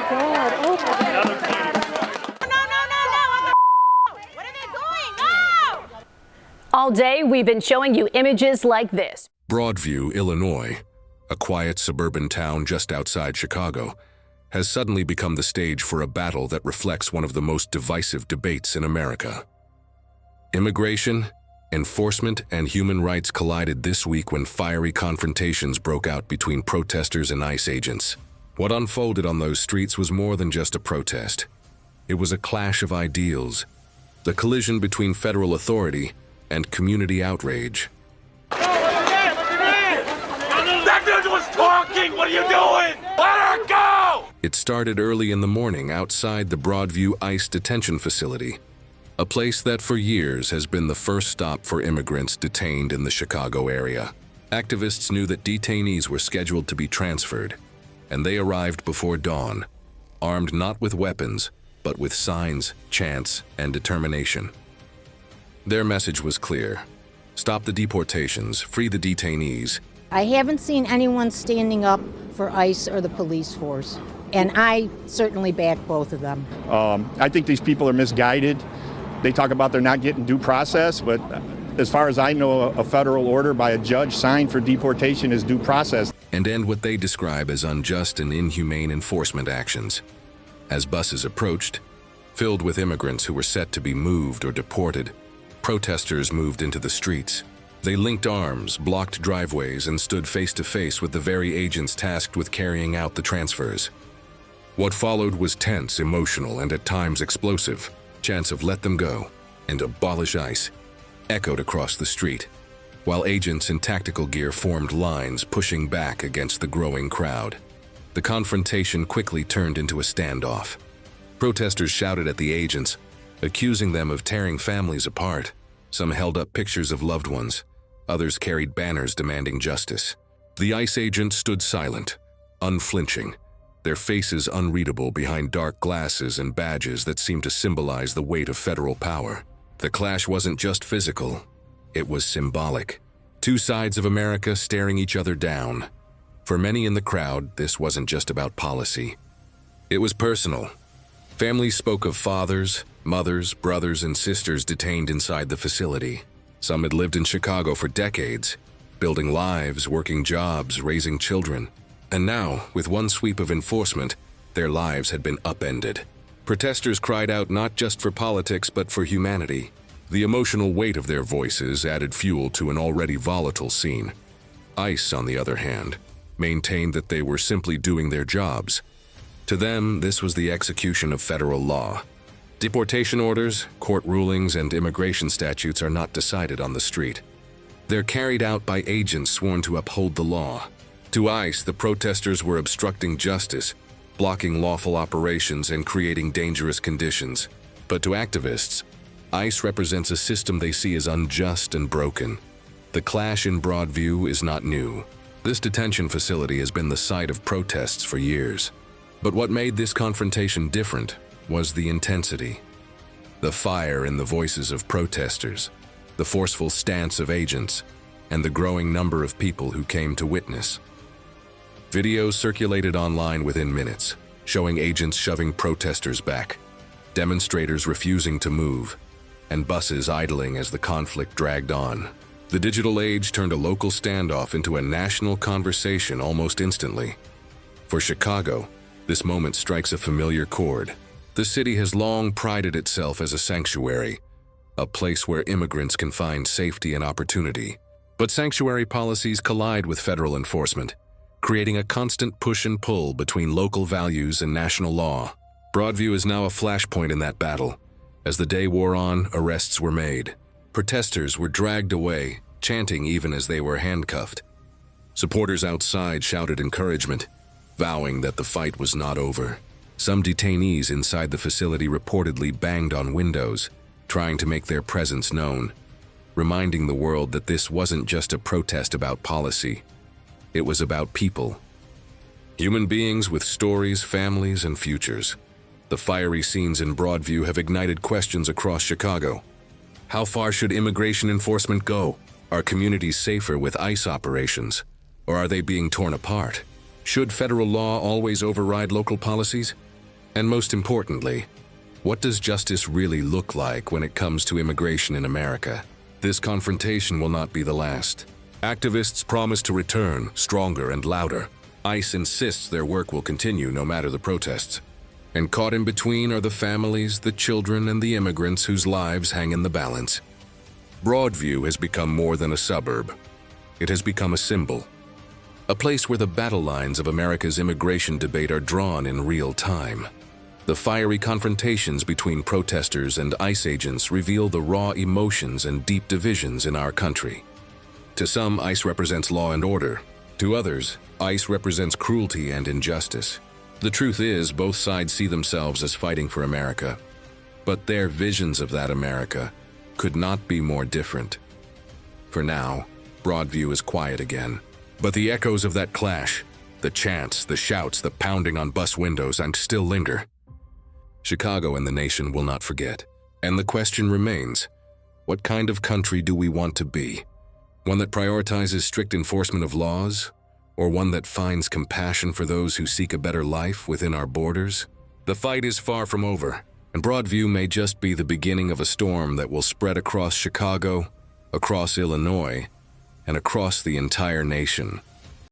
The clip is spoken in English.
God. Oh my God. What are they doing? No! All day, we've been showing you images like this. Broadview, Illinois, a quiet suburban town just outside Chicago, has suddenly become the stage for a battle that reflects one of the most divisive debates in America. Immigration, enforcement, and human rights collided this week when fiery confrontations broke out between protesters and ICE agents. What unfolded on those streets was more than just a protest. It was a clash of ideals, the collision between federal authority and community outrage. That dude was talking! What are you doing? Let her go! It started early in the morning outside the Broadview ICE detention facility, a place that for years has been the first stop for immigrants detained in the Chicago area. Activists knew that detainees were scheduled to be transferred, and they arrived before dawn, armed not with weapons, but with signs, chants, and determination. Their message was clear: stop the deportations, free the detainees. I haven't seen anyone standing up for ICE or the police force, and I certainly back both of them. I think these people are misguided. They talk about they're not getting due process, but as far as I know, a federal order by a judge signed for deportation is due process. And end what they describe as unjust and inhumane enforcement actions. As buses approached, filled with immigrants who were set to be moved or deported, protesters moved into the streets. They linked arms, blocked driveways, and stood face to face with the very agents tasked with carrying out the transfers. What followed was tense, emotional, and at times explosive. Chants of "let them go" and "abolish ICE" echoed across the street, while agents in tactical gear formed lines pushing back against the growing crowd. The confrontation quickly turned into a standoff. Protesters shouted at the agents, accusing them of tearing families apart. Some held up pictures of loved ones. Others carried banners demanding justice. The ICE agents stood silent, unflinching, their faces unreadable behind dark glasses and badges that seemed to symbolize the weight of federal power. The clash wasn't just physical, it was symbolic. Two sides of America staring each other down. For many in the crowd, this wasn't just about policy. It was personal. Families spoke of fathers, mothers, brothers, and sisters detained inside the facility. Some had lived in Chicago for decades, building lives, working jobs, raising children. And now, with one sweep of enforcement, their lives had been upended. Protesters cried out not just for politics, but for humanity. The emotional weight of their voices added fuel to an already volatile scene. ICE, on the other hand, maintained that they were simply doing their jobs. To them, this was the execution of federal law. Deportation orders, court rulings, and immigration statutes are not decided on the street. They're carried out by agents sworn to uphold the law. To ICE, the protesters were obstructing justice, blocking lawful operations, and creating dangerous conditions. But to activists, ICE represents a system they see as unjust and broken. The clash in Broadview is not new. This detention facility has been the site of protests for years. But what made this confrontation different was the intensity. The fire in the voices of protesters, the forceful stance of agents, and the growing number of people who came to witness. Videos circulated online within minutes, showing agents shoving protesters back, demonstrators refusing to move, and buses idling as the conflict dragged on. The digital age turned a local standoff into a national conversation almost instantly. For Chicago, this moment strikes a familiar chord. The city has long prided itself as a sanctuary, a place where immigrants can find safety and opportunity. But sanctuary policies collide with federal enforcement, creating a constant push and pull between local values and national law. Broadview is now a flashpoint in that battle. As the day wore on, arrests were made. Protesters were dragged away, chanting even as they were handcuffed. Supporters outside shouted encouragement, vowing that the fight was not over. Some detainees inside the facility reportedly banged on windows, trying to make their presence known, reminding the world that this wasn't just a protest about policy. It was about people. Human beings with stories, families, and futures. The fiery scenes in Broadview have ignited questions across Chicago. How far should immigration enforcement go? Are communities safer with ICE operations? Or are they being torn apart? Should federal law always override local policies? And most importantly, what does justice really look like when it comes to immigration in America? This confrontation will not be the last. Activists promise to return, stronger and louder. ICE insists their work will continue no matter the protests. And caught in between are the families, the children, and the immigrants whose lives hang in the balance. Broadview has become more than a suburb. It has become a symbol. A place where the battle lines of America's immigration debate are drawn in real time. The fiery confrontations between protesters and ICE agents reveal the raw emotions and deep divisions in our country. To some, ICE represents law and order. To others, ICE represents cruelty and injustice. The truth is, both sides see themselves as fighting for America. But their visions of that America could not be more different. For now, Broadview is quiet again. But the echoes of that clash, the chants, the shouts, the pounding on bus windows, still linger. Chicago and the nation will not forget. And the question remains, what kind of country do we want to be? One that prioritizes strict enforcement of laws, or one that finds compassion for those who seek a better life within our borders? The fight is far from over, and Broadview may just be the beginning of a storm that will spread across Chicago, across Illinois, and across the entire nation.